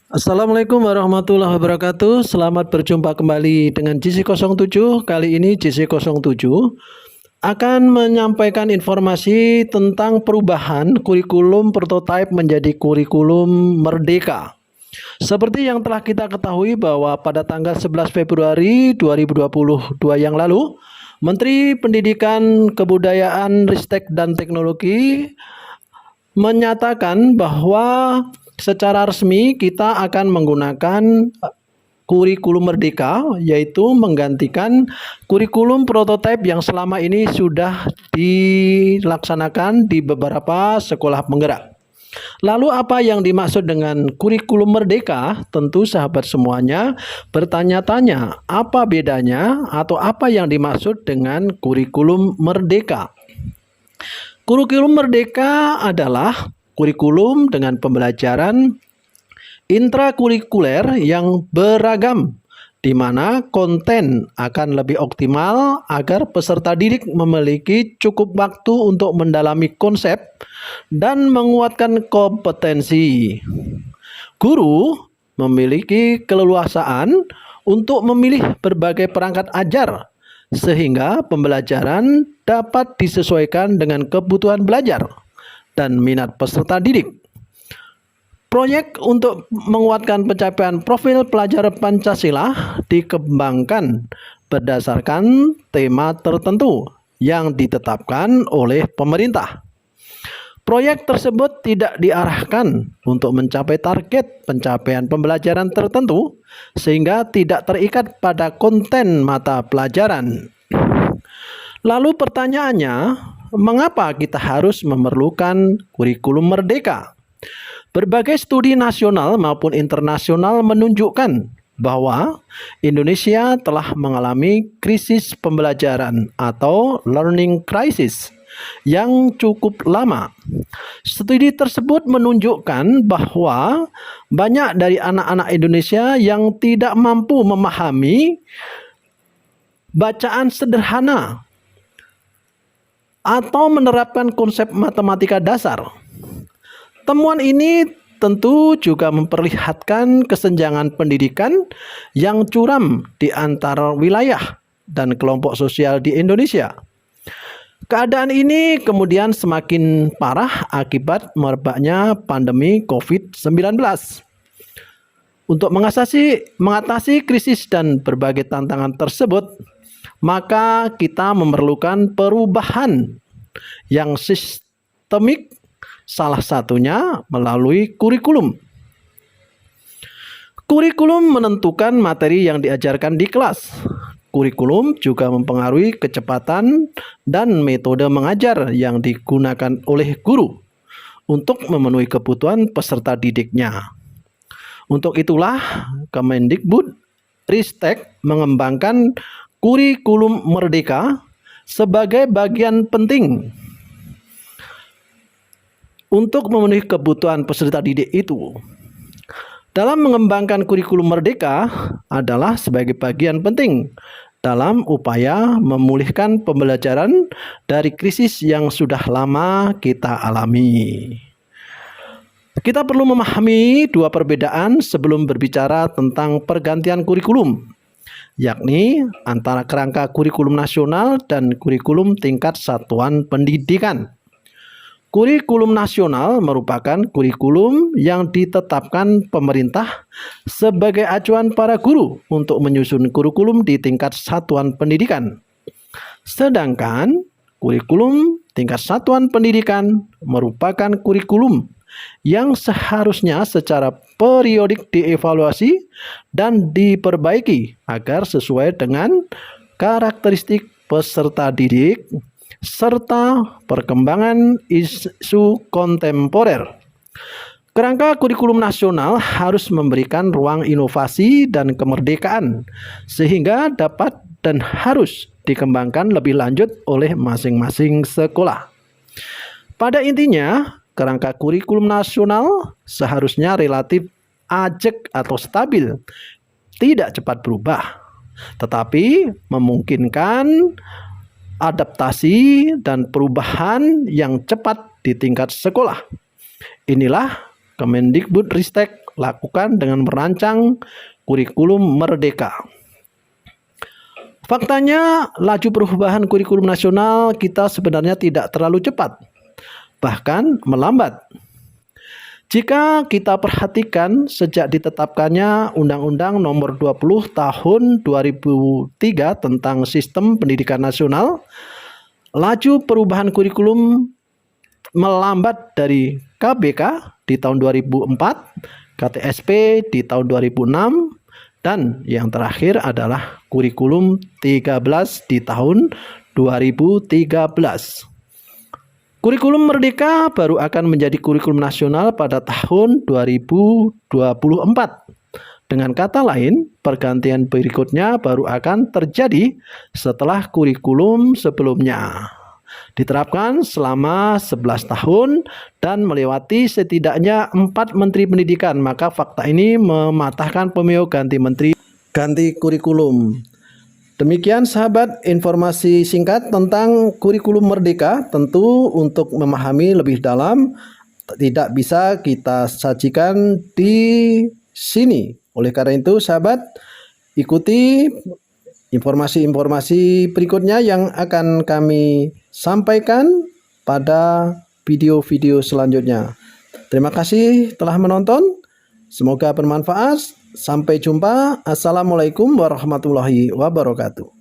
Assalamualaikum warahmatullahi wabarakatuh. Selamat berjumpa kembali dengan JC07. Kali ini JC07 akan menyampaikan informasi tentang perubahan kurikulum prototipe menjadi kurikulum merdeka. Seperti yang telah kita ketahui bahwa pada tanggal 11 Februari 2022 yang lalu, Menteri Pendidikan, Kebudayaan, Ristek, dan Teknologi menyatakan bahwa secara resmi kita akan menggunakan kurikulum merdeka, yaitu menggantikan kurikulum prototipe yang selama ini sudah dilaksanakan di beberapa sekolah penggerak. Lalu apa yang dimaksud dengan kurikulum merdeka? Tentu sahabat semuanya bertanya-tanya apa bedanya atau apa yang dimaksud dengan kurikulum merdeka. Kurikulum merdeka adalah kurikulum dengan pembelajaran intrakurikuler yang beragam, di mana konten akan lebih optimal agar peserta didik memiliki cukup waktu untuk mendalami konsep dan menguatkan kompetensi. Guru memiliki keleluasaan untuk memilih berbagai perangkat ajar, sehingga pembelajaran dapat disesuaikan dengan kebutuhan belajar dan minat peserta didik. Proyek untuk menguatkan pencapaian profil pelajar Pancasila dikembangkan berdasarkan tema tertentu yang ditetapkan oleh pemerintah. Proyek tersebut tidak diarahkan untuk mencapai target pencapaian pembelajaran tertentu, sehingga tidak terikat pada konten mata pelajaran. Lalu pertanyaannya, mengapa kita harus memerlukan kurikulum merdeka? Berbagai studi nasional maupun internasional menunjukkan bahwa Indonesia telah mengalami krisis pembelajaran atau learning crisis yang cukup lama. Studi tersebut menunjukkan bahwa banyak dari anak-anak Indonesia yang tidak mampu memahami bacaan sederhana atau menerapkan konsep matematika dasar. Temuan ini tentu juga memperlihatkan kesenjangan pendidikan yang curam di antara wilayah dan kelompok sosial di Indonesia. Keadaan ini kemudian semakin parah akibat merebaknya pandemi COVID-19. Untuk mengatasi krisis dan berbagai tantangan tersebut, maka kita memerlukan perubahan yang sistemik, salah satunya melalui kurikulum. Kurikulum menentukan materi yang diajarkan di kelas. Kurikulum juga mempengaruhi kecepatan dan metode mengajar yang digunakan oleh guru untuk memenuhi kebutuhan peserta didiknya. Untuk itulah Kemendikbud Ristek mengembangkan kurikulum merdeka sebagai bagian penting untuk memenuhi kebutuhan peserta didik itu. Dalam mengembangkan kurikulum merdeka adalah sebagai bagian penting dalam upaya memulihkan pembelajaran dari krisis yang sudah lama kita alami. Kita perlu memahami dua perbedaan sebelum berbicara tentang pergantian kurikulum, yakni antara kerangka kurikulum nasional dan kurikulum tingkat satuan pendidikan. Kurikulum nasional merupakan kurikulum yang ditetapkan pemerintah sebagai acuan para guru untuk menyusun kurikulum di tingkat satuan pendidikan. Sedangkan kurikulum tingkat satuan pendidikan merupakan kurikulum yang seharusnya secara periodik dievaluasi dan diperbaiki agar sesuai dengan karakteristik peserta didik serta perkembangan isu kontemporer. Kerangka kurikulum nasional harus memberikan ruang inovasi dan kemerdekaan sehingga dapat dan harus dikembangkan lebih lanjut oleh masing-masing sekolah. Pada intinya, kerangka kurikulum nasional seharusnya relatif ajak atau stabil, tidak cepat berubah, tetapi memungkinkan adaptasi dan perubahan yang cepat di tingkat sekolah. Inilah Kemendikbud Ristek lakukan dengan merancang kurikulum merdeka. Faktanya, laju perubahan kurikulum nasional kita sebenarnya tidak terlalu cepat, bahkan melambat. Jika kita perhatikan sejak ditetapkannya Undang-Undang Nomor 20 Tahun 2003 tentang Sistem Pendidikan Nasional, laju perubahan kurikulum melambat dari KBK di tahun 2004, KTSP di tahun 2006, dan yang terakhir adalah kurikulum 13 di tahun 2013. Kurikulum merdeka baru akan menjadi kurikulum nasional pada tahun 2024. Dengan kata lain, pergantian berikutnya baru akan terjadi setelah kurikulum sebelumnya diterapkan selama 11 tahun dan melewati setidaknya 4 menteri pendidikan. Maka fakta ini mematahkan pemio ganti menteri, ganti kurikulum. Demikian sahabat informasi singkat tentang kurikulum merdeka. Tentu untuk memahami lebih dalam tidak bisa kita sajikan di sini. Oleh karena itu sahabat, ikuti informasi-informasi berikutnya yang akan kami sampaikan pada video-video selanjutnya. Terima kasih telah menonton. Semoga bermanfaat. Sampai jumpa. Assalamualaikum warahmatullahi wabarakatuh.